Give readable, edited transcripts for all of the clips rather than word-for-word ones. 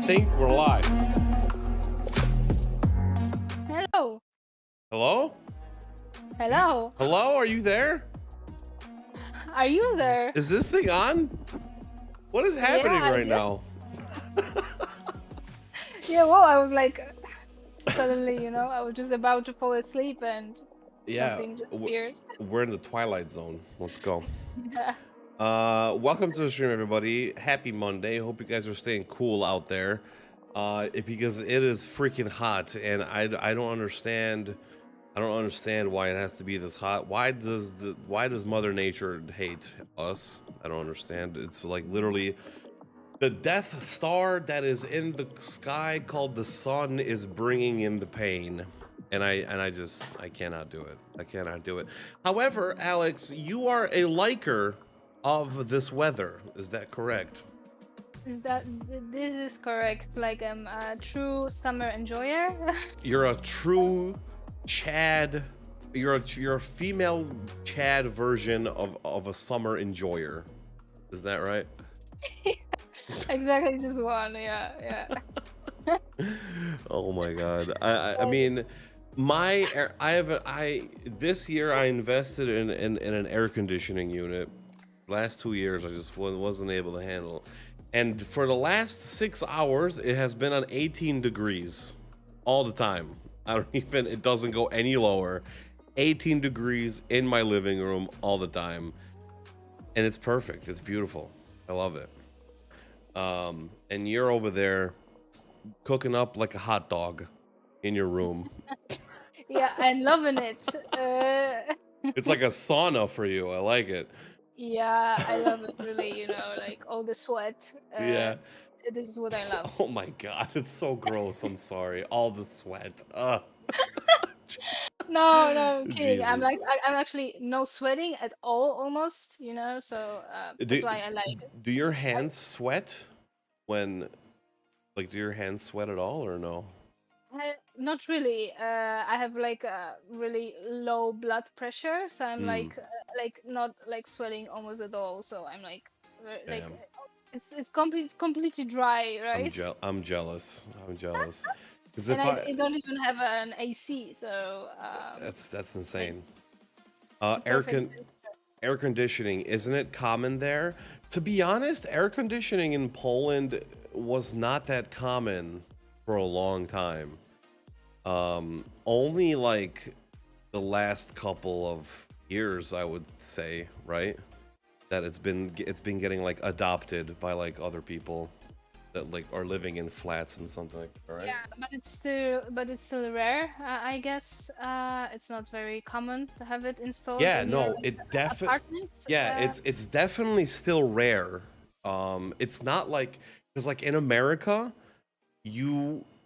think we're live. Hello. Hello? Hello. Hello? Are you there? Are you there? Is this thing on? What is happening Yeah, right now? Yeah, well, I was like, suddenly, I was just about to fall asleep and Yeah, something just appears. we're in the twilight zone. Let's go. Yeah. Welcome to the stream, everybody. Happy Monday. Hope you guys are staying cool out there. Because it is freaking hot, and I don't understand. I don't understand why it has to be this hot. Why does Mother Nature hate us? I don't understand. It's like literally the Death Star that is in the sky called the sun is bringing in the pain. And I cannot do it. I cannot do it. However, Alex, you are a liker of this weather. Is that correct? This is correct? Like I'm a true summer enjoyer. You're a true Chad. You're a female Chad version of a summer enjoyer. Is that right? Exactly this one. Yeah. Oh my god. I mean, this year I invested in an air conditioning unit. Last 2 years I just wasn't able to handle. And for the last 6 hours it has been on 18 degrees all the time. It doesn't go any lower. 18 degrees in my living room all the time. And it's perfect. It's beautiful. I love it. And you're over there cooking up like a hot dog in your room. Yeah, I'm loving it. It's like a sauna for you. I like it. Yeah, I love it really, like all the sweat. Yeah. This is what I love. Oh my god, it's so gross. I'm sorry. All the sweat. No, I'm kidding. I'm Jesus. like I'm actually no sweating at all almost, so that's why I like it. Do your hands sweat when, like, do your hands sweat at all or no? Not really. I have like a really low blood pressure, so I'm like not like sweating almost at all. So I'm like Damn. it's completely dry, right? I'm jealous. I'm jealous. Because And if I don't even have an AC, so that's insane. perfect. Air conditioning, isn't it common there? To be honest, air conditioning in Poland was not that common for a long time. Only like the last couple of years, I would say, right? That it's been getting like adopted by like other people that like are living in flats and something like that, right? Yeah, but it's still rare. I guess it's not very common to have it installed. Yeah, in no, your, it definitely. apartment. Yeah, it's definitely still rare. It's not like, because like in America,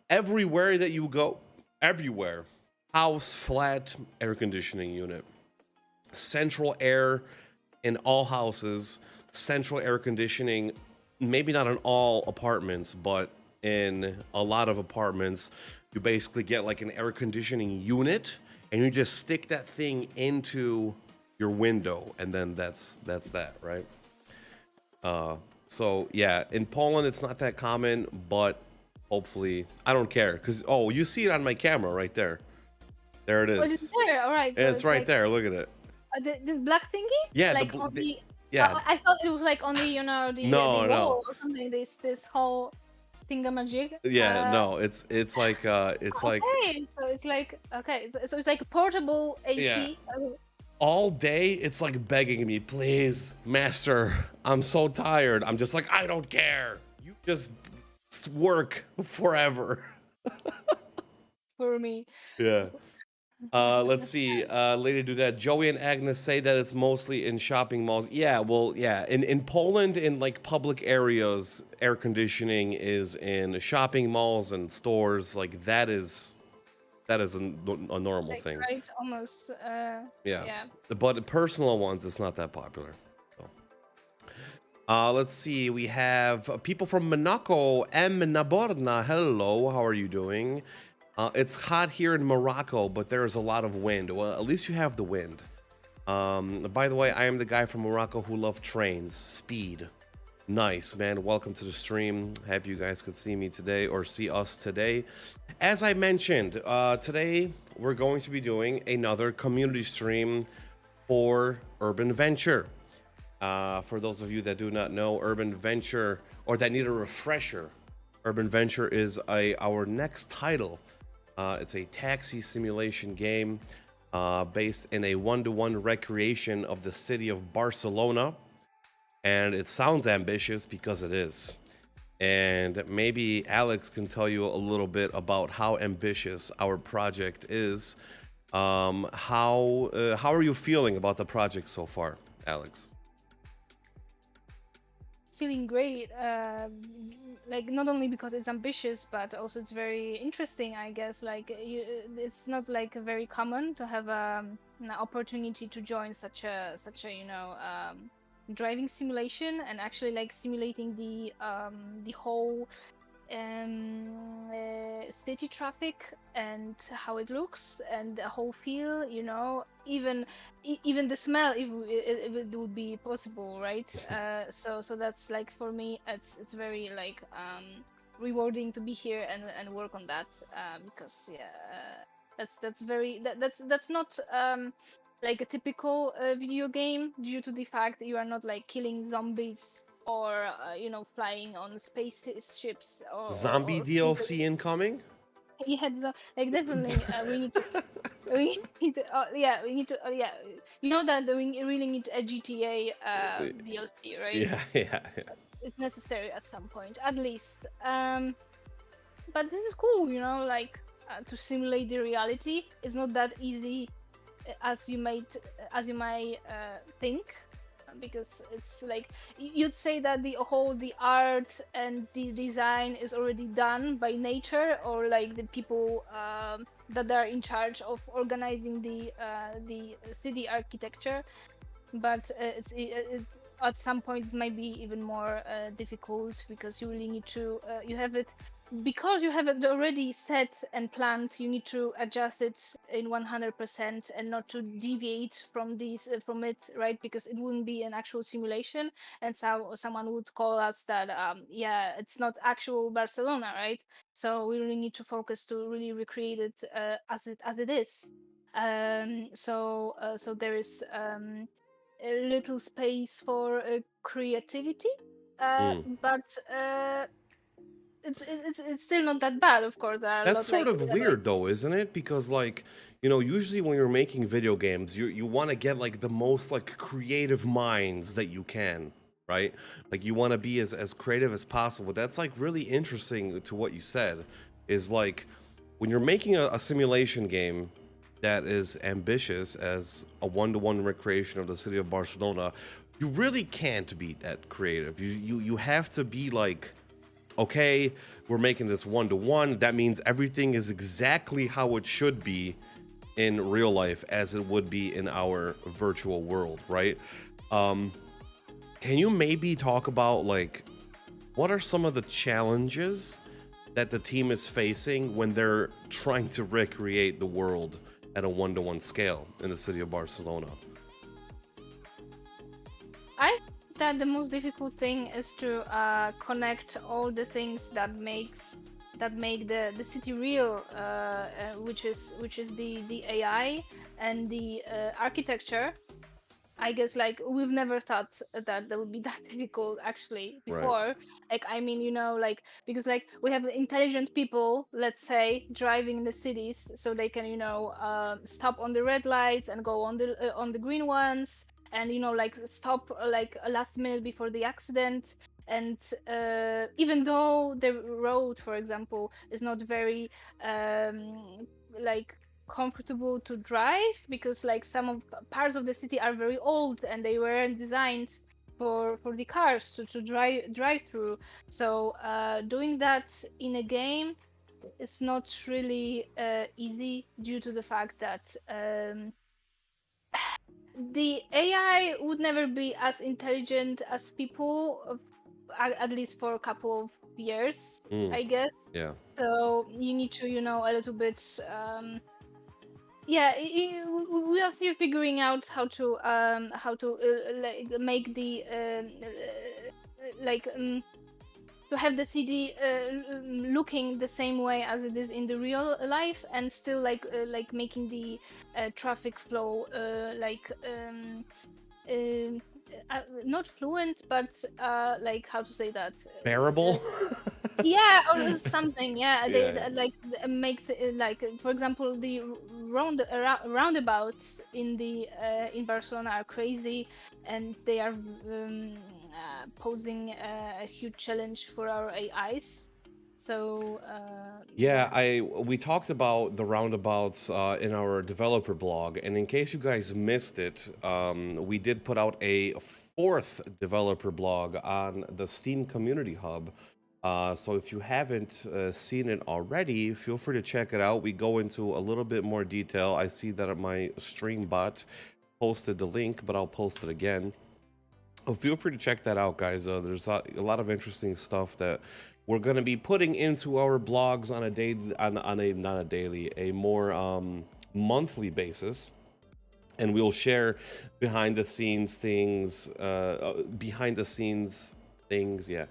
everywhere that you go, everywhere, house, flat, air conditioning unit, central air in all houses, central air conditioning, maybe not in all apartments, but in a lot of apartments, you basically get like an air conditioning unit and you just stick that thing into your window, and then that's that, right? So yeah, in Poland it's not that common, but hopefully, I don't care, because you see it on my camera right there. There it is. Oh, it's there. All right. So And it's right like, there. Look at it. the black thingy. Yeah, Like on the. yeah. I thought it was like on the the No. wall or something. This whole thingamajig. Yeah, no, it's like Okay, so it's like so it's like a portable AC. Yeah. All day it's like begging me, please, master, I'm so tired. I'm just like, I don't care. You just work forever. For me. Yeah. Let's see. Lady do that. Joey and Agnes say that it's mostly in shopping malls. Yeah, well, yeah. In Poland, in like public areas, air conditioning is in shopping malls and stores. Like that is a normal Like, thing. right, almost. Yeah. But personal ones, it's not that popular. So. Let's see. We have people from Monaco. M. Naborna. Hello. How are you doing? It's hot here in Morocco, but there's a lot of wind. Well, at least you have the wind. By the way, I am the guy from Morocco who loves trains. Speed. Nice, man. Welcome to the stream. Happy you guys could see me today or see us today. As I mentioned, today we're going to be doing another community stream for Urban Venture. For those of you that do not know, Urban Venture, or that need a refresher, Urban Venture is our next title. It's a taxi simulation game based in a one-to-one recreation of the city of Barcelona. And it sounds ambitious because it is. And maybe Alex can tell you a little bit about how ambitious our project is. How are you feeling about the project so far, Alex? Feeling great. Like not only because it's ambitious, but also it's very interesting. I guess it's not like very common to have an opportunity to join such a driving simulation and actually like simulating the whole city traffic and how it looks and the whole feel, even the smell if it would be possible, right? So that's like for me it's very like rewarding to be here and work on that, because that's not like a typical video game, due to the fact that you are not like killing zombies or flying on spaceships Zombie or things like DLC incoming? yeah, like definitely we need to we need to yeah we need to yeah, that we really need a GTA DLC, right? Yeah, yeah, yeah. It's necessary at some point at least. But this is cool, like to simulate the reality is not that easy as you might think, because it's like you'd say that the art and the design is already done by nature, or like the people that are in charge of organizing the city architecture. But it's at some point might be even more difficult, because you really need to you have it because you have it already set and planned. You need to adjust it in 100% and not to deviate from it, right? Because it wouldn't be an actual simulation, and so someone would call us that yeah, it's not actual Barcelona, right? So we really need to focus to really recreate it as it is. So there is a little space for creativity, Mm. but it's still not that bad. Of course, there are a That's lot sort like of weird though, isn't it? Because like, usually when you're making video games, you want to get like the most like creative minds that you can, right? Like you want to be as creative as possible. That's like really interesting to what you said, is like when you're making a simulation game that is ambitious as a one-to-one recreation of the city of Barcelona, you really can't be that creative. You have to be like, okay, we're making this one-to-one. That means everything is exactly how it should be in real life as it would be in our virtual world, right? Can you maybe talk about like what are some of the challenges that the team is facing when they're trying to recreate the world at a one-to-one scale in the city of Barcelona? I think that the most difficult thing is to connect all the things that make the city real, which is the AI and the architecture. I guess like we've never thought that would be that difficult actually Right. before. Like I mean, like because like we have intelligent people, let's say, driving in the cities, so they can stop on the red lights and go on the green ones, and like stop like a last minute before the accident. And even though the road, for example, is not very like comfortable to drive, because like some of parts of the city are very old and they weren't designed for the cars to drive through. So doing that in a game is not really easy, due to the fact that the AI would never be as intelligent as people, at least for a couple of years, Mm. I guess. Yeah. So you need to, a little bit yeah, we are still figuring out how to like make the like to have the city looking the same way as it is in the real life, and still like making the traffic flow not fluent, but like, how to say that? Bearable. Yeah, or something. Yeah, Yeah. like makes like, for example, the roundabouts in Barcelona are crazy, and they are posing a huge challenge for our AIs. So Yeah, yeah. we talked about the roundabouts in our developer blog, and in case you guys missed it, we did put out a fourth developer blog on the Steam Community Hub. So if you haven't seen it already, feel free to check it out. We go into a little bit more detail. I see that my stream bot posted the link, but I'll post it again. Oh, feel free to check that out, guys. There's a lot of interesting stuff that we're going to be putting into our blogs on a day, on a not a daily, a more monthly basis, and we'll share behind the scenes things, yeah,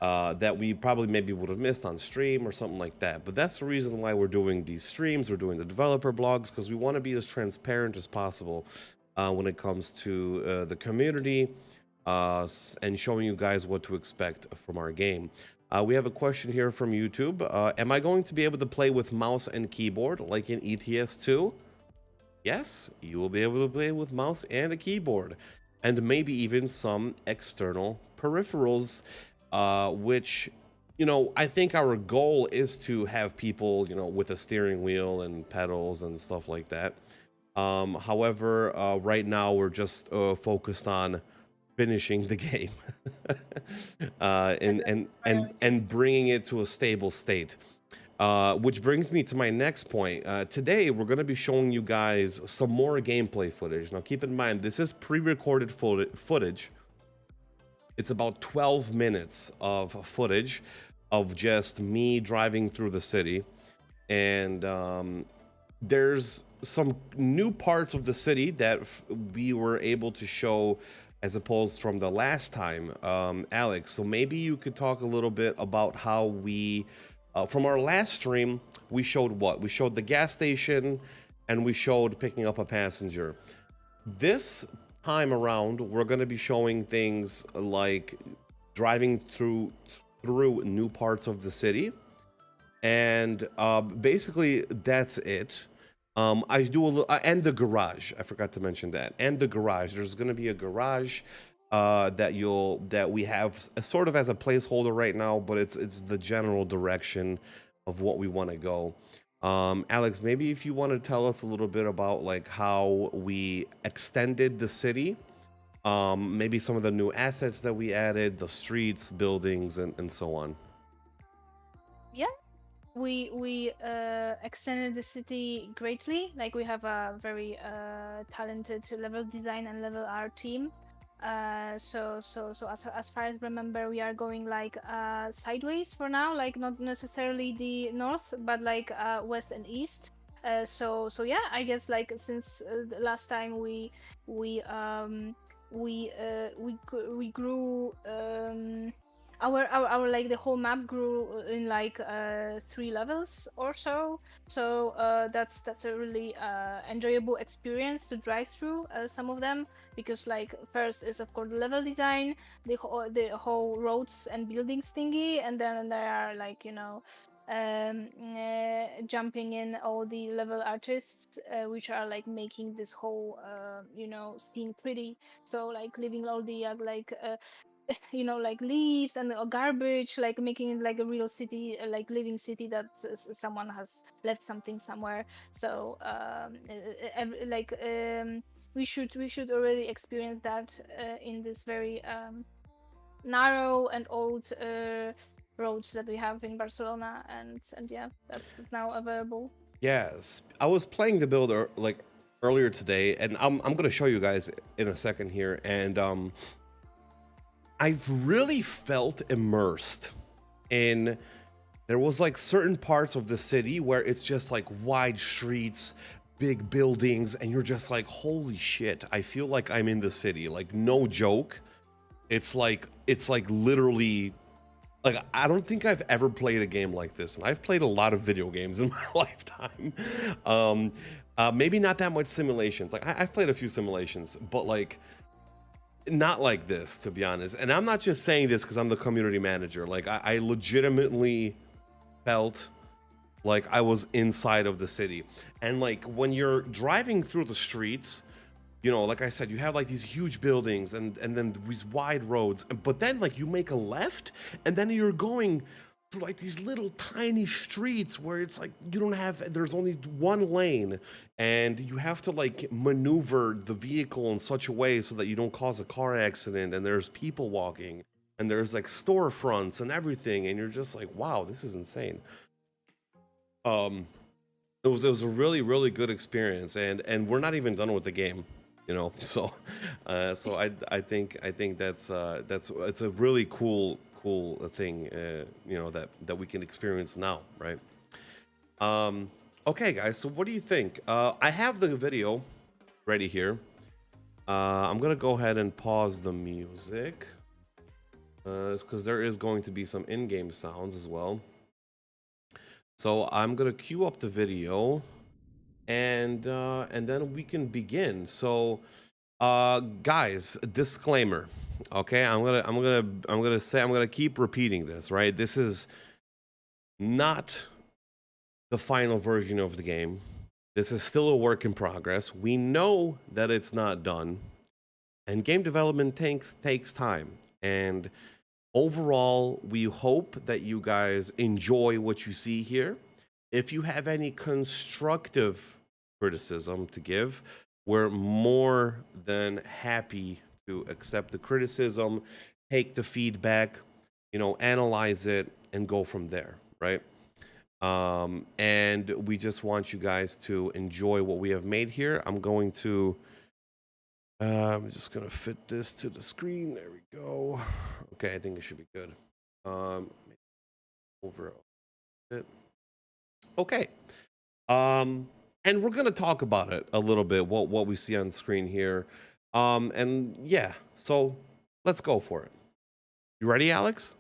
that we probably maybe would have missed on stream or something like that. But that's the reason why we're doing these streams. We're doing the developer blogs because we want to be as transparent as possible when it comes to the community. And showing you guys what to expect from our game. We have a question here from YouTube. Am I going to be able to play with mouse and keyboard like in ETS2? Yes, you will be able to play with mouse and a keyboard, and maybe even some external peripherals, which, you know, I think our goal is to have people, you know, with a steering wheel and pedals and stuff like that. However, right now we're just focused on finishing the game and bringing it to a stable state. Which brings me to my next point. Today, we're going to be showing you guys some more gameplay footage. Now, keep in mind, this is pre-recorded footage. It's about 12 minutes of footage of just me driving through the city. And there's some new parts of the city that we were able to show as opposed from the last time, Alex. So maybe you could talk a little bit about how we, from our last stream, we showed what? We showed the gas station and we showed picking up a passenger. This time around, we're going to be showing things like driving through new parts of the city. And basically, that's it. I do a little, and the garage. I forgot to mention that. And the garage. There's going to be a garage that we have sort of as a placeholder right now, but it's the general direction of what we want to go. Alex, maybe if you want to tell us a little bit about like how we extended the city, maybe some of the new assets that we added, the streets, buildings, and so on. Yeah, we extended the city greatly. Like, we have a very talented level design and level art team. So as far as remember, we are going like sideways for now, like not necessarily the north, but like west and east. So yeah, I guess like since the last time we grew, our like the whole map grew in like 3 levels or so. So that's a really enjoyable experience to drive through some of them, because like first is of course the level design, the whole roads and buildings thingy, and then there are like, you know, jumping in all the level artists, which are like making this whole you know, scene pretty. So like leaving all the you know, like leaves and garbage, like making it like a real city, like living city that someone has left something somewhere. So we should already experience that in this very narrow and old roads that we have in Barcelona, and yeah, that's now available. Yes, I was playing the builder like earlier today, and I'm going to show you guys in a second here, and I've really felt immersed in. There was like certain parts of the city where it's just like wide streets, big buildings, and you're just like, holy shit, I feel like I'm in the city, like no joke. it's like literally, like, I don't think I've ever played a game like this, and I've played a lot of video games in my lifetime. Um, Maybe not that much simulations. Like I've played a few simulations, but like not like this, to be honest. And I'm not just saying this because I'm the community manager. Like I legitimately felt like I was inside of the city. And like when you're driving through the streets, you know, like I said, you have like these huge buildings and then these wide roads, but then like you make a left and then you're going through like these little tiny streets where it's like you don't have, there's only one lane, and you have to like maneuver the vehicle in such a way so that you don't cause a car accident, and there's people walking and there's like storefronts and everything, and you're just like, wow, this is insane. um it was a really good experience, and we're not even done with the game, you know. So I think that's it's a really cool thing, you know, that we can experience now, right? Okay guys, so what do you think? I have the video ready here. I'm gonna go ahead and pause the music because there is going to be some in-game sounds as well. So I'm gonna queue up the video, and then we can begin. So, guys, disclaimer. Okay, I'm gonna keep repeating this. Right, this is not the final version of the game. This is still a work in progress. We know that it's not done, and game development takes time. And overall, we hope that you guys enjoy what you see here. If you have any constructive criticism to give, we're more than happy to accept the criticism, take the feedback, you know, analyze it, and go from there, right? And we just want you guys to enjoy what we have made here. I'm just gonna fit this to the screen. There we go. Okay, I think it should be good. Over it. Okay. And we're gonna talk about it a little bit, what we see on the screen here. And yeah, so let's go for it. You ready, Alex?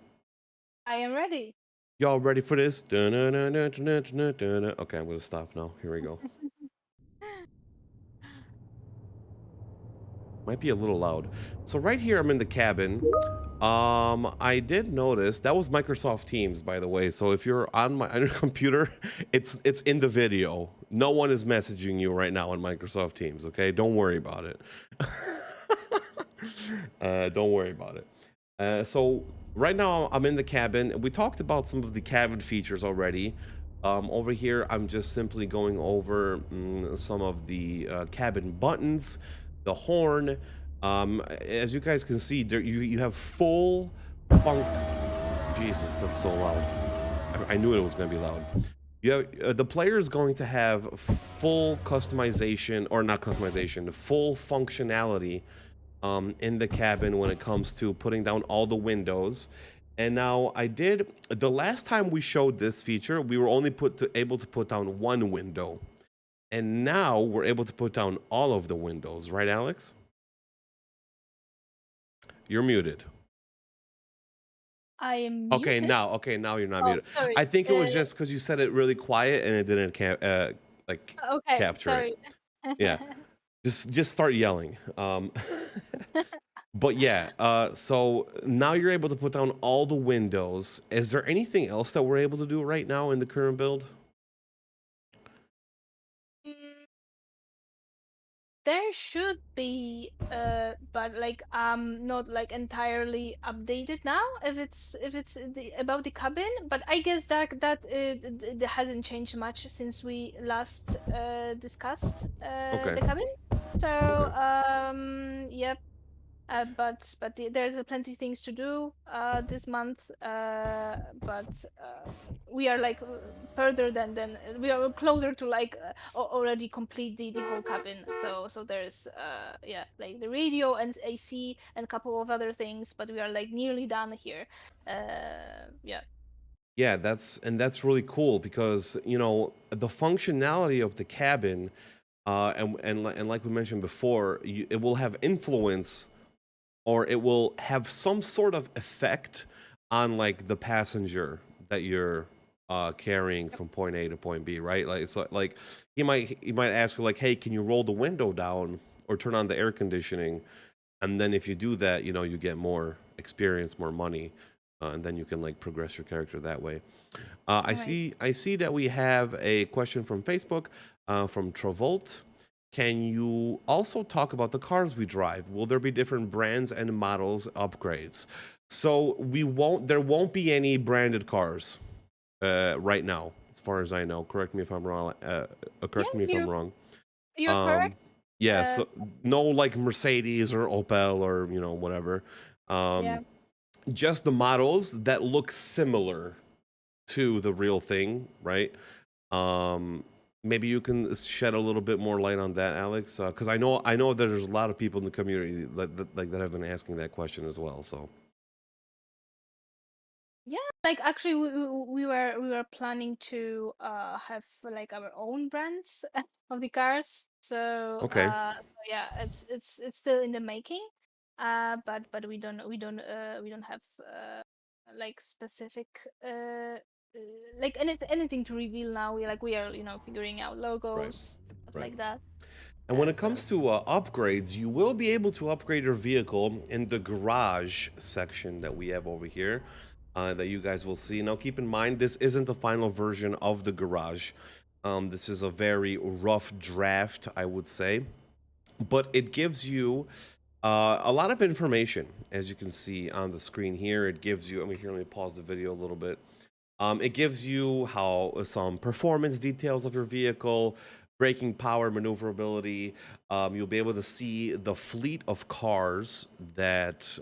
I am ready. Y'all ready for this? Dun-dun-dun-dun-dun-dun-dun-dun. Okay, I'm gonna stop now. Here we go. Might be a little loud. So right here, I'm in the cabin. I did notice that was Microsoft Teams, by the way. So if you're on your computer, it's in the video. No one is messaging you right now on Microsoft Teams. Okay, don't worry about it. Don't worry about it. So right now I'm in the cabin. We talked about some of the cabin features already. Over here, I'm just simply going over some of the cabin buttons, the horn. As you guys can see, there you have full funk. Jesus, that's so loud. I knew it was going to be loud. You have the player is going to have full customization, or not customization, full functionality in the cabin when it comes to putting down all the windows. And now the last time we showed this feature, we were only able to put down one window. And now we're able to put down all of the windows, right, Alex? You're muted. I am Okay, muted. now you're not Oh, muted. sorry. I think it was just because you said it really quiet and it didn't Okay, capture sorry. it. Yeah, just start yelling. But yeah, so now you're able to put down all the windows. Is there anything else that we're able to do right now in the current build? Mm, There should be, but like not like entirely updated now. If it's about the cabin, but I guess that hasn't changed much since we last discussed Okay. the cabin. So yep. But there's plenty things to do this month. But we are like further than we are closer to like already complete the whole cabin. So there's yeah, like the radio and AC and a couple of other things, but we are like nearly done here. Yeah. Yeah, that's really cool because, you know, the functionality of the cabin, and like we mentioned before, it will have influence or it will have some sort of effect on like the passenger that you're carrying from point A to point B, right? Like it's like he might ask you like, hey, can you roll the window down or turn on the air conditioning? And then if you do that, you know, you get more experience, more money, and then you can like progress your character that way. I All right. see. I see that we have a question from Facebook from Travolt. Can you also talk about the cars we drive? Will there be different brands and models upgrades? So we won't. There won't be any branded cars right now, as far as I know. Correct me if I'm wrong. Yeah, Correct me if I'm wrong. you're Um, correct. yeah. Uh, So no like Mercedes or Opel or whatever. Um, yeah. just the models that look similar to the real thing, right? Um, maybe you can shed a little bit more light on that, Alex, because I know that there's a lot of people in the community that have been asking that question as well. So Yeah, like actually we were planning to have like our own brands of the cars. So okay, yeah, it's still in the making. But we don't have like specific like anything to reveal now. We are figuring out right, logos, stuff right. like that. And when it So comes to upgrades, you will be able to upgrade your vehicle in the garage section that we have over here that you guys will see. Now, keep in mind, this isn't the final version of the garage. This is a very rough draft, I would say, but it gives you a lot of information, as you can see on the screen here. It gives you, let me pause the video a little bit. It gives you how some performance details of your vehicle, braking power, maneuverability. You'll be able to see the fleet of cars that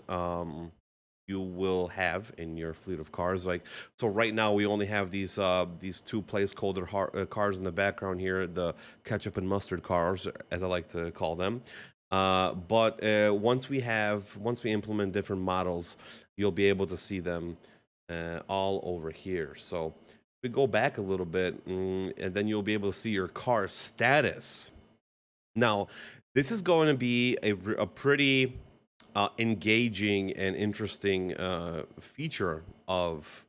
you will have in your fleet of cars. Like so, right now we only have these two placeholder cars in the background here, the ketchup and mustard cars, as I like to call them. But once we implement different models, you'll be able to see them all over here. So we go back a little bit, and then you'll be able to see your car status. Now, this is going to be a pretty engaging and interesting feature of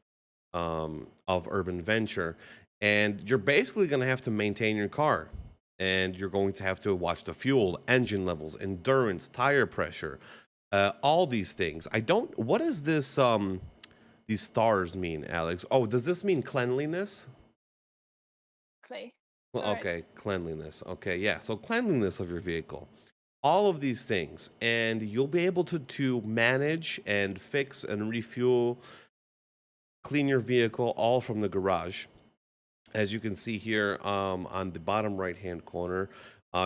Urban Venture, and you're basically going to have to maintain your car. And you're going to have to watch the fuel, engine levels, endurance, tire pressure, all these things. I don't. What is this? These stars mean, Alex? Oh, does this mean cleanliness? clay. Well, Correct. okay, cleanliness. Okay, yeah. So cleanliness of your vehicle, all of these things, and you'll be able to manage and fix and refuel, clean your vehicle all from the garage. As you can see here on the bottom right hand corner,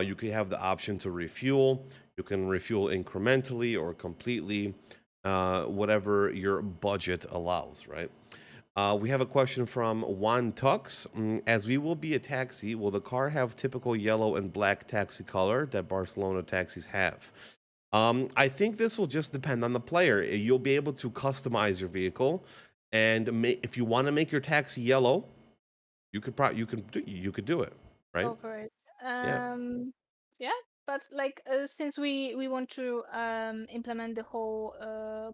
you can have the option to refuel. You can refuel incrementally or completely, whatever your budget allows, right? We have a question from Juan Tux. As we will be a taxi, will the car have typical yellow and black taxi color that Barcelona taxis have? I think this will just depend on the player. You'll be able to customize your vehicle, and if you want to make your taxi yellow, you could do it, right? Go for it. Yeah, Yeah, but like since we want to implement the whole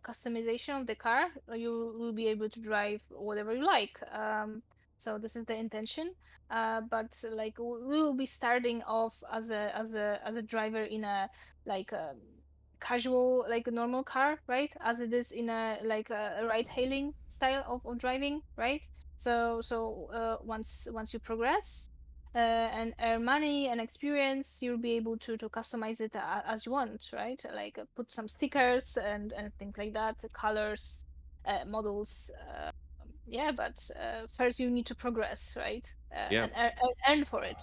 customization of the car, you will be able to drive whatever you like. So this is the intention. But like we will be starting off as a driver in a like casual like a normal car, right? As it is in a like a ride hailing style of driving, right? So once you progress and earn money and experience, you'll be able to customize it as you want, right? Like put some stickers and things like that, colors, models. Yeah, but first you need to progress, right? yeah. And earn for it.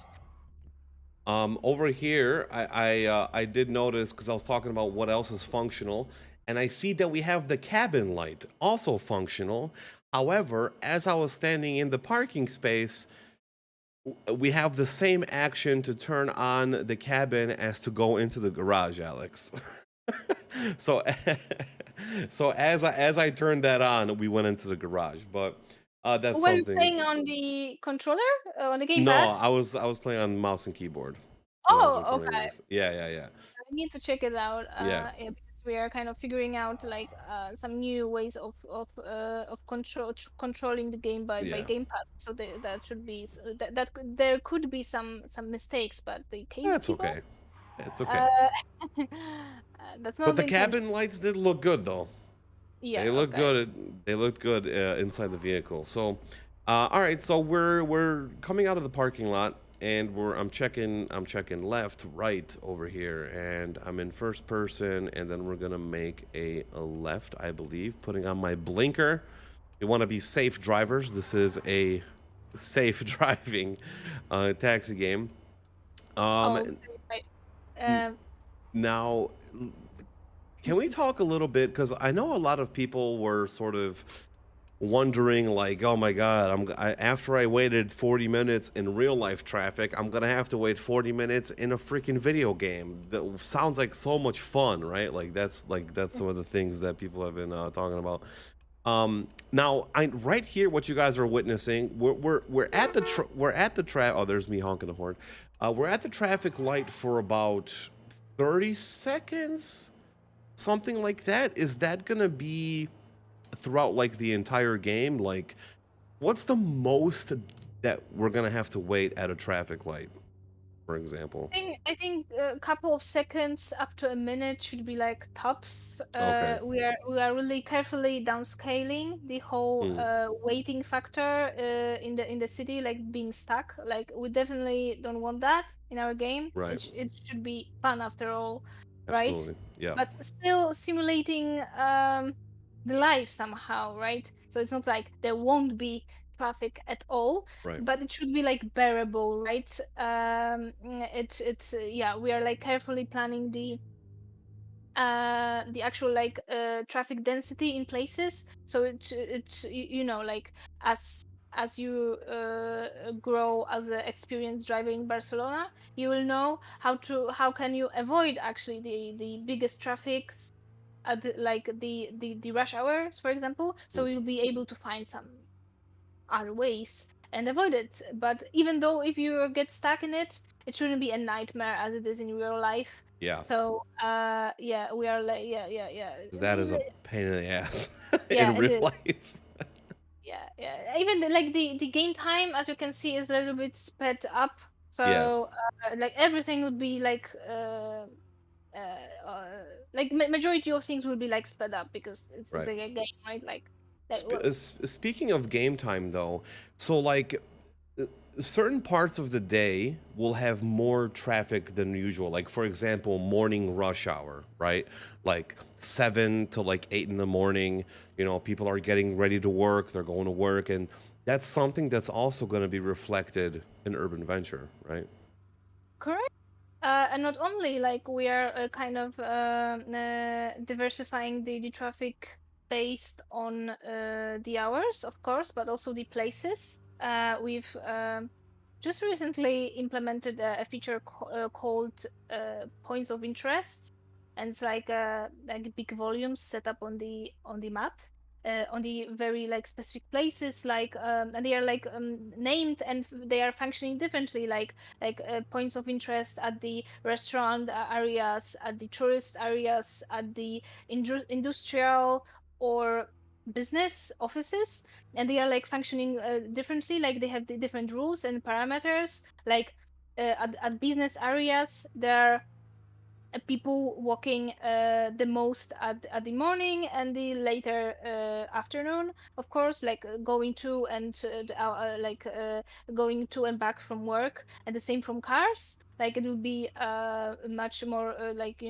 Over here, I did notice because I was talking about what else is functional, and I see that we have the cabin light also functional. However, as I was standing in the parking space, we have the same action to turn on the cabin as to go into the garage, Alex. so so as I turned that on, we went into the garage. But that's Were you something. playing on the controller, on the No, gamepad? I was playing on mouse and keyboard when I was Oh, recording okay. this. Yeah, yeah, yeah, I need to check it out. yeah. Yeah, because we are kind of figuring out like some new ways of controlling the game by Yeah, gamepad. So that should be there could be some mistakes, but the that's keyboard, okay. It's okay. uh, that's But not the the intention. cabin lights did look good though. They Yeah. look Okay. good. They looked good inside the vehicle. So, all right. So we're coming out of the parking lot, and I'm checking left, right over here, and I'm in first person, and then we're gonna make a left, I believe, putting on my blinker. You want to be safe drivers. This is a safe driving taxi game. Um, Oh, right. n- Um, now, can we talk a little bit? Because I know a lot of people were sort of wondering like, oh my god, after I waited 40 minutes in real life traffic, I'm gonna have to wait 40 minutes in a freaking video game. That sounds like so much fun, right? Like that's some of the things that people have been talking about. Now I right here, what you guys are witnessing, we're at the oh, there's me honking the horn. We're at the traffic light for about 30 seconds, something like that. Is that gonna be throughout like the entire game? Like, what's the most that we're gonna have to wait at a traffic light, for example? I think a couple of seconds up to a minute should be like tops. Okay. We are really carefully downscaling the whole Mm, waiting factor in the city, like being stuck. Like we definitely don't want that in our game. right. It should be fun after all, right? Absolutely. Yeah. But still simulating the life somehow, right? So it's not like there won't be traffic at all, Right. but it should be like bearable, right? It's yeah, we are like carefully planning the actual like traffic density in places, so it's you know, like as you grow as an experienced driver in Barcelona, you will know how can you avoid actually the biggest traffics at the rush hours, for example. So Mm, you'll be able to find some other ways and avoid it. But even though if you get stuck in it, it shouldn't be a nightmare as it is in real life. yeah. So yeah, we are like yeah 'Cause that is a pain in the ass in yeah, it real is. life. Yeah. Even like the game time, as you can see, is a little bit sped up. Yeah. So like everything would be like majority of things will be like sped up because it's Right. like a game, right? Like Speaking of game time, though, so like uh, certain parts of the day will have more traffic than usual. Like, for example, morning rush hour, right? Like 7 to like 8 in the morning. People are getting ready to work, they're going to work, and that's something that's also going to be reflected in Urban Venture, right? correct. And not only like we are kind of diversifying the traffic based on the hours, of course, but also the places. We've just recently implemented a feature called points of interest, and it's like big volumes set up on the map. On the very like specific places, like and they are like named and they are functioning differently, like points of interest at the restaurant areas, at the tourist areas, at the industrial or business offices, and they are like functioning differently. Like they have the different rules and parameters. Like at business areas, there are people walking the most at the morning and the later afternoon, of course, like going to and going to and back from work, and the same from cars. Like it will be much more like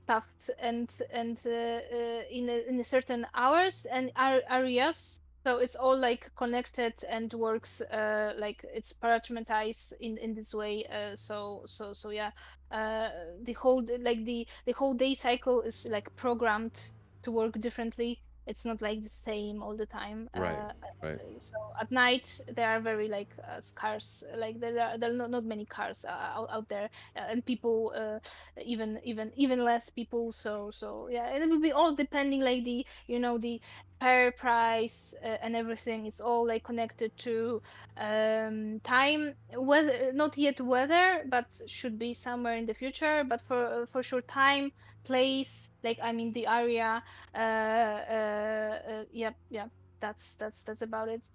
stuffed and in a certain hours and areas. So it's all like connected and works like it's parameterized in this way. So yeah, uh, the whole the whole day cycle is like programmed to work differently. It's not like the same all the time. Right. Right. So at night there are very like scarce, like there are not many cars out there, and people even less people. So yeah, and it will be all depending like the per price and everything. It's all like connected to time, weather, not yet weather, but should be somewhere in the future. But for sure time, place, like I mean the area. Yeah, that's about it.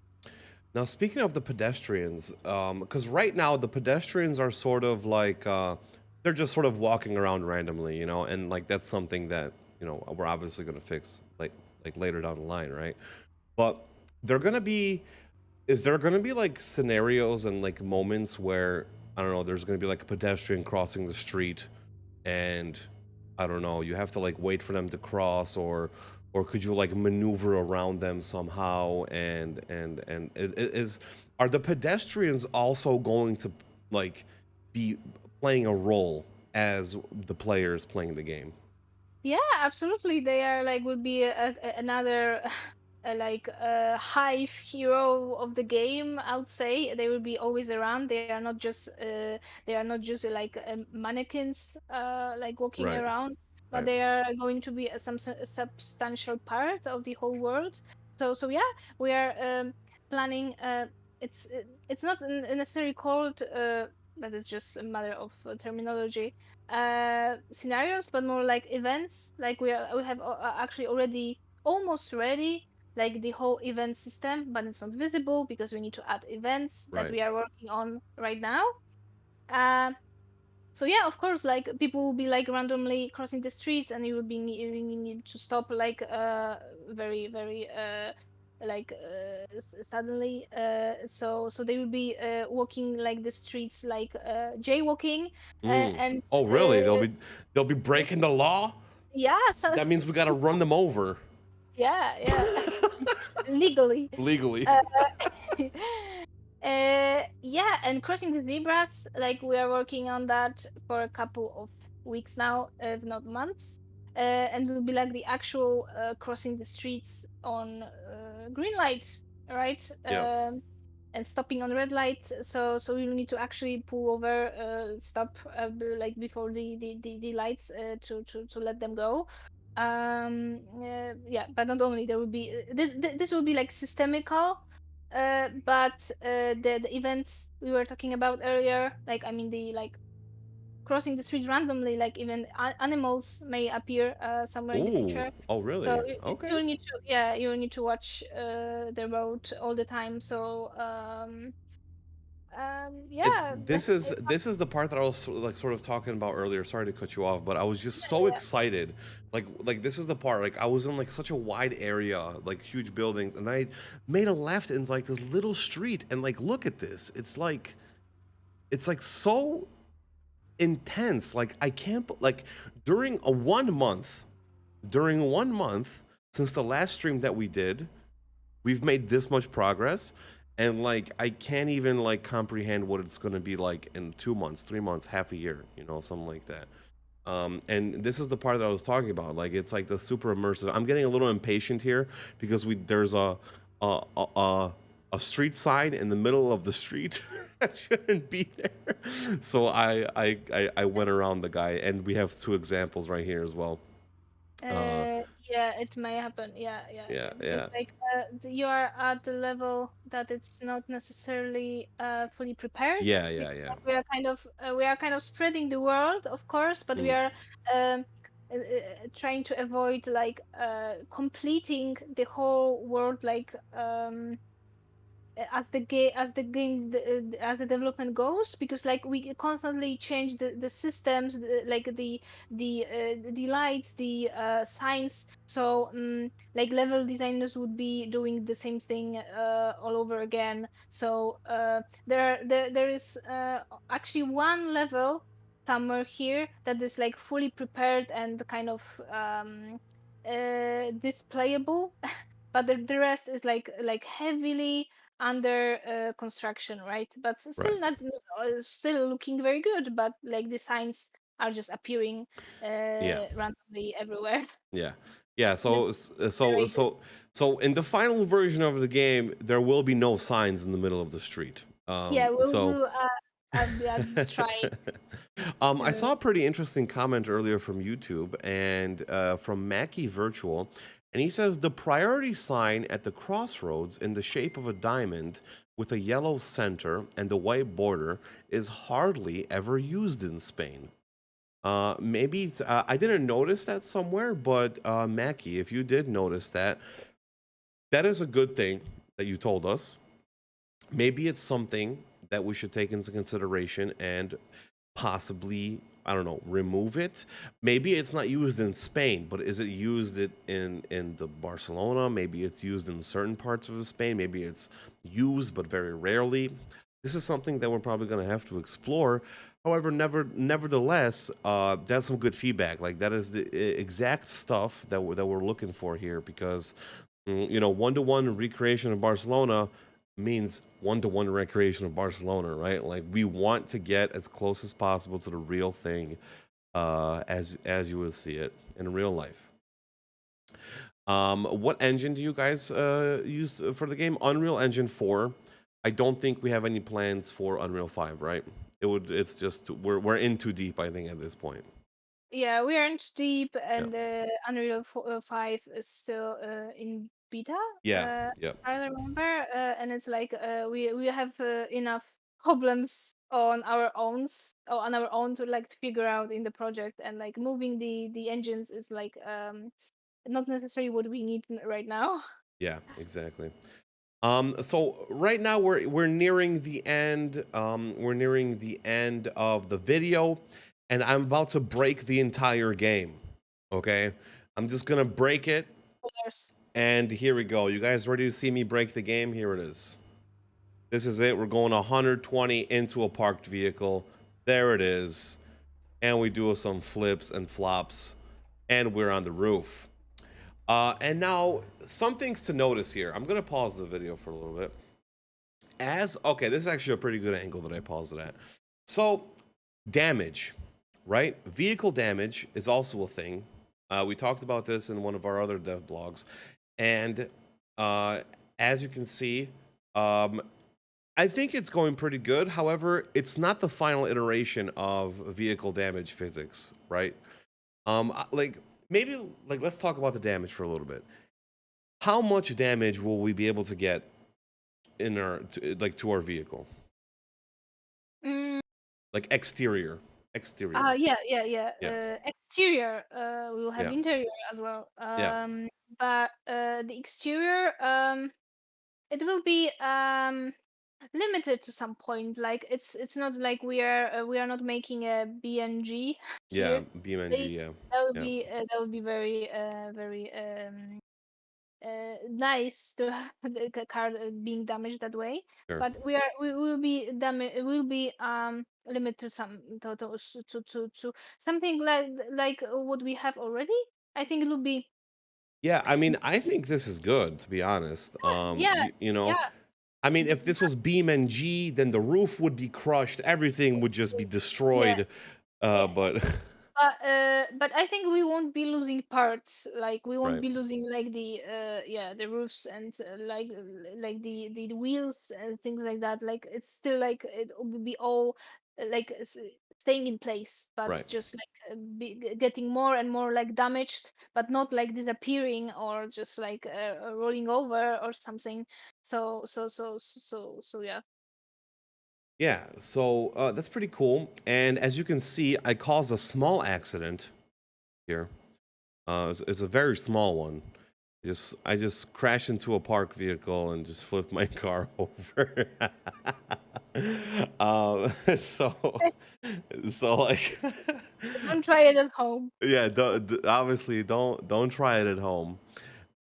Now, speaking of the pedestrians, because right now the pedestrians are sort of like they're just sort of walking around randomly, you know, and like that's something that we're obviously going to fix like later down the line, right? But they're gonna be is there gonna be like scenarios and like moments where I don't know, there's gonna be like a pedestrian crossing the street and I don't know, you have to like wait for them to cross or could you like maneuver around them somehow and is are the pedestrians also going to like be playing a role as the players playing the game? Yeah, absolutely. They are like would be another like a hive hero of the game. I would say they will be always around. They are not just like mannequins like walking Right, around, but right, they are going to be a substantial part of the whole world. So yeah, we are planning. It's not necessarily called. That is just a matter of terminology scenarios, but more like events. Like we have actually already almost ready like the whole event system, but it's not visible because we need to add events that right. we are working on right now. Uh, so yeah, of course, like people will be like randomly crossing the streets, and you will be you need to stop like very like suddenly. So they will be walking like the streets like jaywalking, Mm. and Oh, really? They'll be breaking the law? yeah, so That means we got to run them over yeah, legally. legally. Uh, yeah, and crossing the zebras, like we are working on that for a couple of weeks now, if not months. And it will be like the actual crossing the streets on green light, right? Yeah. And stopping on red light. So we will need to actually pull over, stop like before the lights to let them go. Yeah, but not only there will be this will be like systemical, but the events we were talking about earlier, like I mean the like crossing the streets randomly, like even animals may appear somewhere in the Ooh. future. Oh, So really? you Okay. will need to, yeah, you will need to watch the road all the time. So yeah, This is the part that I was like sort of talking about earlier. Sorry to cut you off, but I was just so yeah, excited. Like this is the part. Like I was in like such a wide area, like huge buildings, and I made a left in like this little street, and like look at this. It's like so intense. Like I can't like during a 1 month, during 1 month since the last stream that we did, we've made this much progress and like I can't even like comprehend what it's going to be like in 2 months, 3 months, half a year, something like that. And this is the part that I was talking about, like it's like the super immersive. I'm getting a little impatient here because there's a a, a, a street sign in the middle of the street that shouldn't be there, so I went around the guy, and we have two examples right here as well. uh yeah, it may happen. Yeah, yeah, because yeah, like you are at the level that it's not necessarily fully prepared, yeah, yeah, because yeah. like, we are kind of spreading the world, of course, but we Mm, are um trying to avoid like completing the whole world like as the game as the development goes, because like we constantly change the systems, like the lights, the signs. So like level designers would be doing the same thing all over again. So there is actually one level somewhere here that is like fully prepared and kind of displayable, but the rest is like heavily under construction, right? But right. still not still looking very good, but like the signs are just appearing Yeah. randomly everywhere. Yeah. Yeah, And so it's s- so generated. so so in the final version of the game, there will be no signs in the middle of the street. Yeah, So we'll I'll try I to. saw a pretty interesting comment earlier from YouTube and from Mackie Virtual, and he says the priority sign at the crossroads in the shape of a diamond with a yellow center and a white border is hardly ever used in Spain. Maybe I didn't notice that somewhere, but Mackie, if you did notice that, that is a good thing that you told us. Maybe it's something that we should take into consideration and possibly, I don't know, remove it. Maybe it's not used in Spain, but is it used in the Barcelona? Maybe it's used in certain parts of Spain. Maybe it's used but very rarely. This is something that we're probably going to have to explore. However, nevertheless, that's some good feedback. Like that is the exact stuff that we're looking for here because one-to-one recreation of Barcelona means one-to-one recreation of Barcelona, right? Like we want to get as close as possible to the real thing, as you would see it in real life. What engine do you guys use for the game? Unreal Engine 4. I don't think we have any plans for Unreal 5, right? It's just we're in too deep, I think, at this point. Yeah, we aren't deep, Yeah. and Unreal 5 is still in beta. Yeah. Yeah. I remember, and it's like we have enough problems on our own to like to figure out in the project, and like moving the engines is like not necessarily what we need right now. Yeah, exactly. So right now we're nearing the end. We're nearing the end of the video, and I'm about to break the entire game. Okay, I'm just gonna break it, There's and here we go. You guys ready to see me break the game? Here it is. This is it. We're going 120 into a parked vehicle. There it is, and we do some flips and flops, and we're on the roof. And now some things to notice here. I'm gonna pause the video for a little bit. Okay, this is actually a pretty good angle that I paused it at. So, damage, right? Vehicle damage is also a thing. We talked about this in one of our other dev blogs, and uh, as you can see, um, I think it's going pretty good. However, it's not the final iteration of vehicle damage physics, right? Like maybe like let's talk about the damage for a little bit. How much damage will we be able to get in to our vehicle? mm, Like exterior. yeah. Yeah, Exterior, we will have yeah, interior as well. yeah, But the exterior, it will be limited to some point. Like it's not like we are not making a BNG yeah. here. BMNG. Yeah, yeah. That would be very very nice to have the card being damaged that way. Sure. But we will be will be limited to some to something like what we have already. I think it will be Yeah, I mean, I think this is good to be honest. yeah yeah. I mean, if this was BMNG, then the roof would be crushed, everything would just be Yeah, destroyed. yeah. But But I think we won't be losing parts. Like we won't right, be losing like the roofs and like the wheels and things like that. Like it's still like it will be all like staying in place, but right. just like getting more and more like damaged, but not like disappearing or just like rolling over or something. So yeah. Yeah, so that's pretty cool. And as you can see, I caused a small accident here. It's a very small one. I just crashed into a parked vehicle and just flipped my car over. So so like Don't try it at home. yeah, obviously don't try it at home.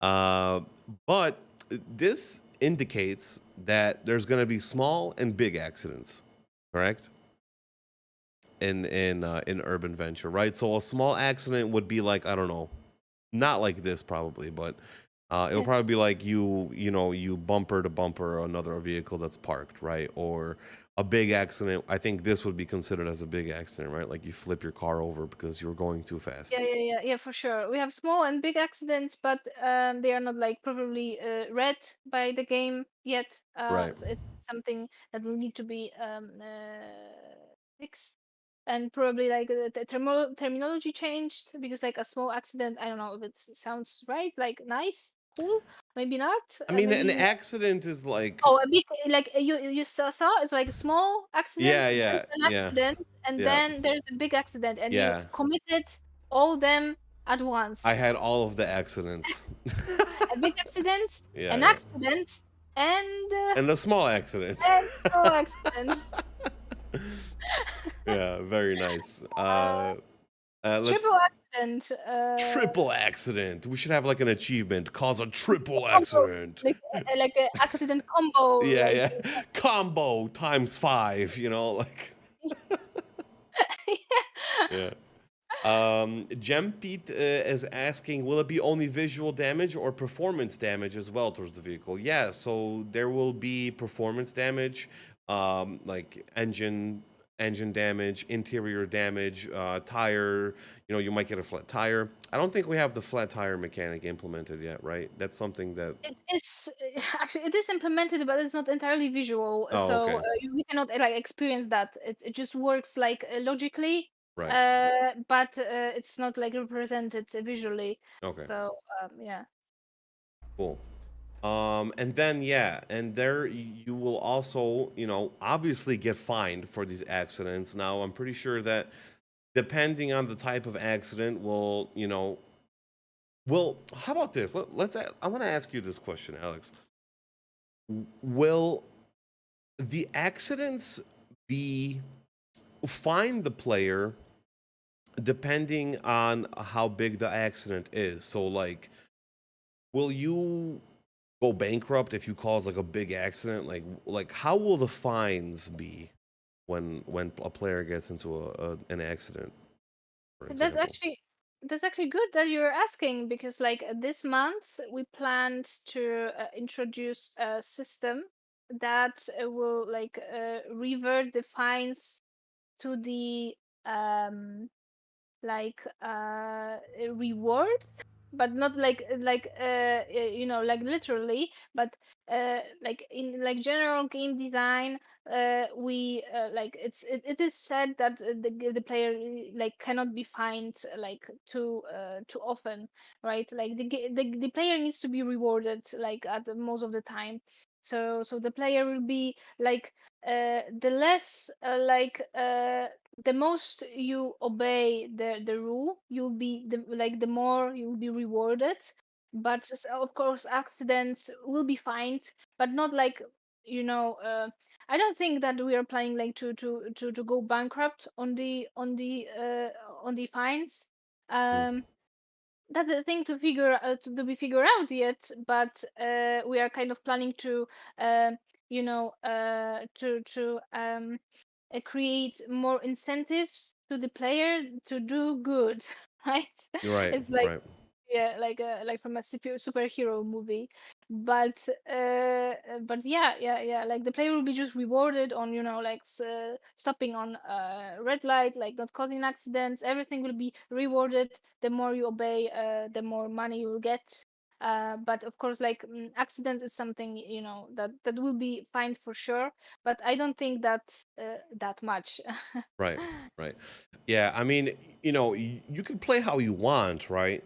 Uh, but this indicates that there's going to be small and big accidents, correct? In urban venture, right? So a small accident would be like I don't know, not like this probably, but it'll Yeah. probably be like you bumper to bumper another vehicle that's parked, right? Or a big accident. I think this would be considered as a big accident, right? Like you flip your car over because you were going too fast. Yeah, for sure. We have small and big accidents, but they are not like probably read by the game yet. Right, So it's something that will need to be fixed, and probably like the terminology changed because like a small accident. I don't know if it sounds right, like nice. cool. Maybe not. I mean, an Maybe. accident is like, Oh, a big like you saw it's like a small accident, yeah, just yeah, an yeah, accident, and yeah, then there's a big accident, and you yeah. committed all them at I once. had all of the accidents. A big accident, Yeah, an yeah. accident, and And a small accident. small accident. Yeah, very nice. Uh, Triple Let's accident. triple accident. We should have like an achievement. Cause a triple Combo, accident. like a accident combo, Yeah, like yeah. Combo times 5, you know, like yeah. Gem Pete is asking, will it be only visual damage or performance damage as well towards the vehicle? Yeah, so there will be performance damage, like engine damage, interior damage, tire. You know, you might get a flat tire. I don't think we have the flat tire mechanic implemented yet, right? That's something that. It is actually it is implemented, but it's not entirely visual. Oh, So okay, we cannot like experience that. It just works like logically, right, but it's not like represented visually. okay, So yeah. cool. And then yeah, and there you will also, you know, obviously get fined for these accidents. Now, I'm pretty sure that depending on the type of accident, will you know, well, how about this? I want to ask you this question, Alex. Will the accidents be fine the player depending on how big the accident is? So, like, will you go bankrupt if you cause like a big accident? Like how will the fines be when a player gets into an accident, for That's example? actually that's actually good that you're asking because like this month we planned to introduce a system that will like revert the fines to the um like rewards, but not like literally, but like in like general game design, we like it is said that the player like cannot be fined like too often, right? Like the player needs to be rewarded like at the most of the time. So the player will be like the less the most you obey the rule, you'll be the more you'll be rewarded. But of course accidents will be fined, but not like you know I don't think that we are planning like to go bankrupt on the fines. Mm. um that's a thing to be figured out yet, but we are kind of planning to uh, create more incentives to the player to do good, right? Right, It's like right, yeah, like from a superhero movie. But but yeah, like the player will be just rewarded on like stopping on red light, like not causing accidents. Everything will be rewarded. The more you obey, the more money you will get. But of course, like accident is something that will be fined for sure. But I don't think that that much. right, right. Yeah, I mean, you know, you can play how you want, right?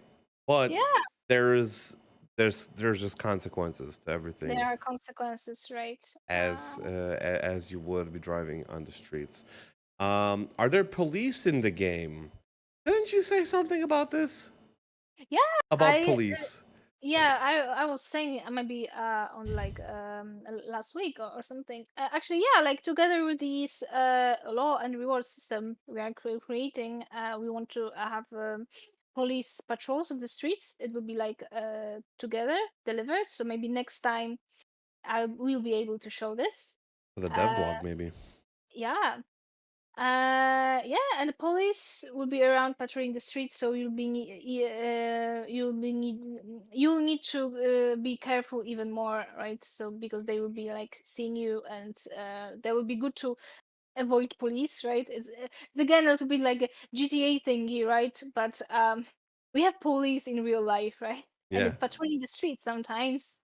But Yeah, there's there's just consequences to there everything, are consequences, right? as you would be driving on the streets. Are there police in the game? Didn't you say something about this? Yeah, About I police? yeah, I was saying maybe on like last week or something. Actually, yeah, like together with these law and reward system we are creating, we want to have police patrols on the streets. It will be like together delivered. So maybe next time I will be able to show this. For the dev Uh, blog, maybe. yeah, yeah, and the police will be around patrolling the streets, so you'll need to be careful even more, right? So because they will be like seeing you, and that would be good to avoid police, right? It's again a little bit like a GTA thingy, right? But we have police in real life, right? And Yeah. it's patrolling the streets sometimes.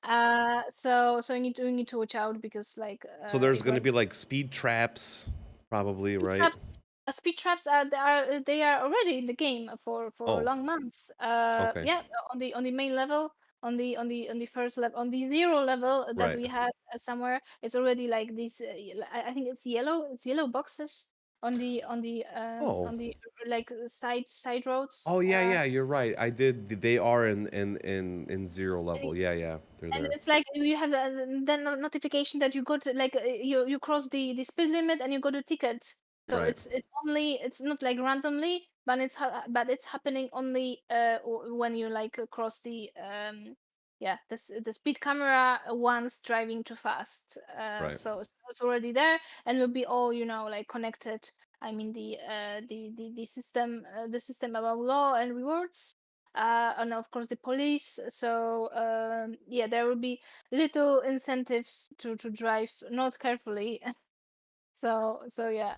So we need to watch out because like So there's if going we're to be like speed traps, probably, speed right? traps speed traps they are already in the game for Oh, long months. okay. Yeah, on the main level. on the first level, on the zero level that Right. we had somewhere. It's already like these. I think it's yellow. It's yellow boxes Oh. on the like side roads. Oh yeah, yeah, you're right. I did. They are in zero level. Yeah, yeah, they're And there. it's like you have then a notification that you got like you cross the speed limit and you got a ticket. So Right. it's only, it's not like randomly, but but it's happening only when you like cross the yeah, the speed camera once driving too fast. Right. So it's already there, and will be all, you know, like connected. I mean the system about law and rewards, and of course the police. So yeah, there will be little incentives to drive not carefully. So yeah,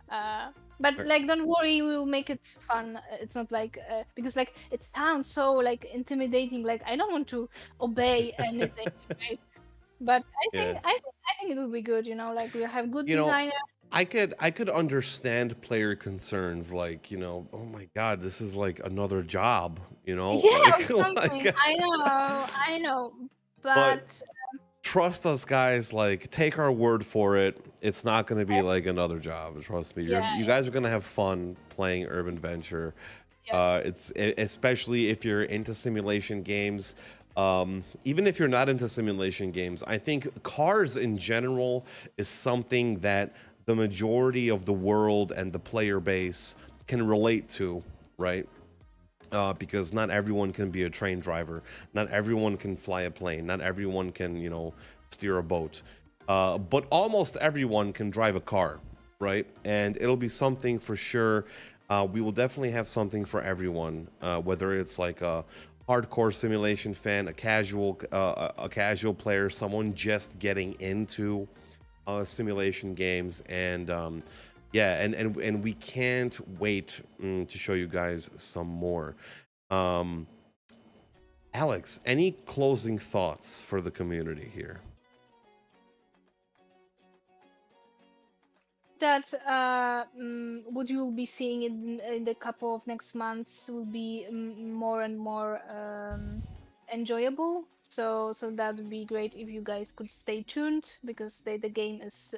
but Right. like don't worry, we will make it fun. It's not like because like it sounds so like intimidating, like I don't want to obey anything, right? But Yeah. I think it will be good, you know, like we have good You know, designer. I could understand player concerns, like, oh my God, this is like another job, Yeah, or like, something. like, I know, but but trust us, guys. Like, take our word for it. It's not going to be like another job. Trust me. yeah, You guys are going to have fun playing Urban Venture. yeah, Especially if you're into simulation games. Even if you're not into simulation games, I think cars in general is something that the majority of the world and the player base can relate to, right? Because not everyone can be a train driver, not everyone can fly a plane, not everyone can, steer a boat, but almost everyone can drive a car, right? And it'll be something for sure. We will definitely have something for everyone, whether it's like a hardcore simulation fan, a casual player, someone just getting into simulation games, and yeah, and we can't wait to show you guys some more. um Alex, any closing thoughts for the community here? that what you will be seeing in the couple of next months will be more and more enjoyable. So that would be great if you guys could stay tuned, because the game is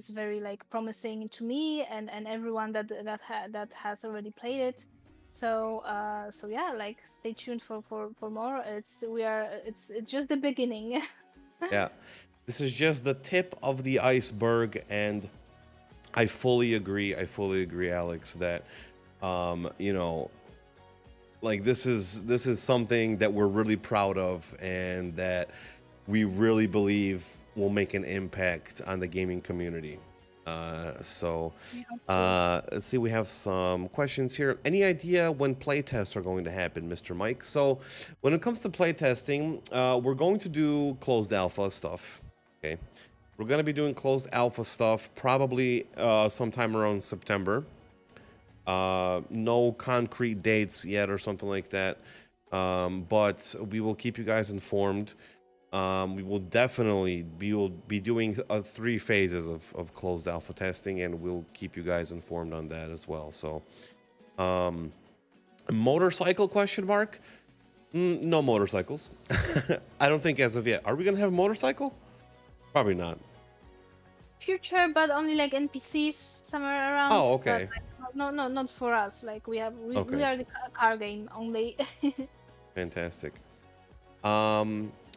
very like promising to me and everyone that has already played it. So yeah, like stay tuned for more. It's just the beginning. Yeah, this is just the tip of the iceberg, and I fully agree. I fully agree, Alex, that you know, like this is something that we're really proud of, and that we really believe will make an impact on the gaming community. So I hope to. let's see, we have some questions here. Any idea when playtests are going to happen, Mr. Mike? So when it comes to playtesting, we're going to do closed alpha stuff. Okay, we're going to be doing closed alpha stuff probably sometime around September. No concrete dates yet or something like that, but we will keep you guys informed. We will definitely will be doing 3 phases of closed alpha testing, and we'll keep you guys informed on that as well. So motorcycle question mark? No motorcycles. I don't think as of yet. Are we gonna have a motorcycle? Probably not. Future, but only like NPCs somewhere around. Oh, But okay. like, no, not for us. Like we Okay, are the car game only. fantastic.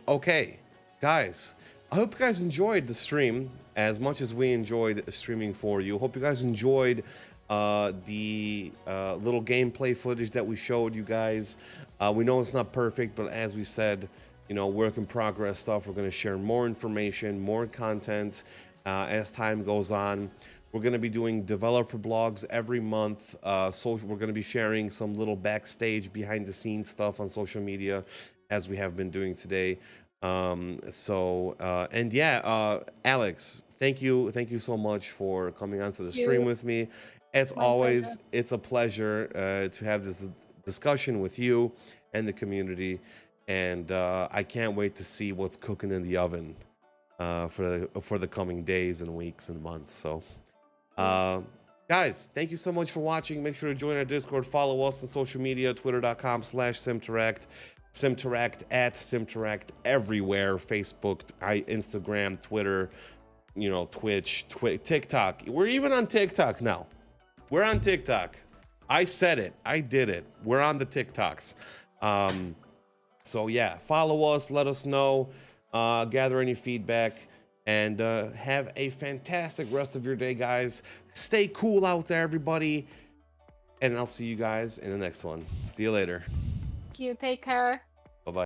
Okay, guys, I hope you guys enjoyed the stream as much as we enjoyed streaming for you. Hope you guys enjoyed the little gameplay footage that we showed you guys. We know it's not perfect, but as we said, work in progress stuff. We're going to share more information, more content as time goes on. We're going to be doing developer blogs every month. We're going to be sharing some little backstage, behind the scenes stuff on social media, as we have been doing today. And yeah, Alex, thank you so much for coming onto the stream You, with me. As my pleasure. always, it's a pleasure to have this discussion with you and the community, and I can't wait to see what's cooking in the oven for the coming days and weeks and months. So, You. guys, thank you so much for watching. Make sure to join our Discord, follow us on social media, twitter.com/Simterract, Simteract at Simteract everywhere. Facebook, Instagram, Twitter, you know, Twitch, TikTok. We're even on TikTok now. We're on TikTok. I said it. I did it. We're on the TikToks. So yeah, follow us. Let us know. Gather any feedback. And have a fantastic rest of your day, guys. Stay cool out there, everybody. And I'll see you guys in the next one. See you later. Thank you. Take care.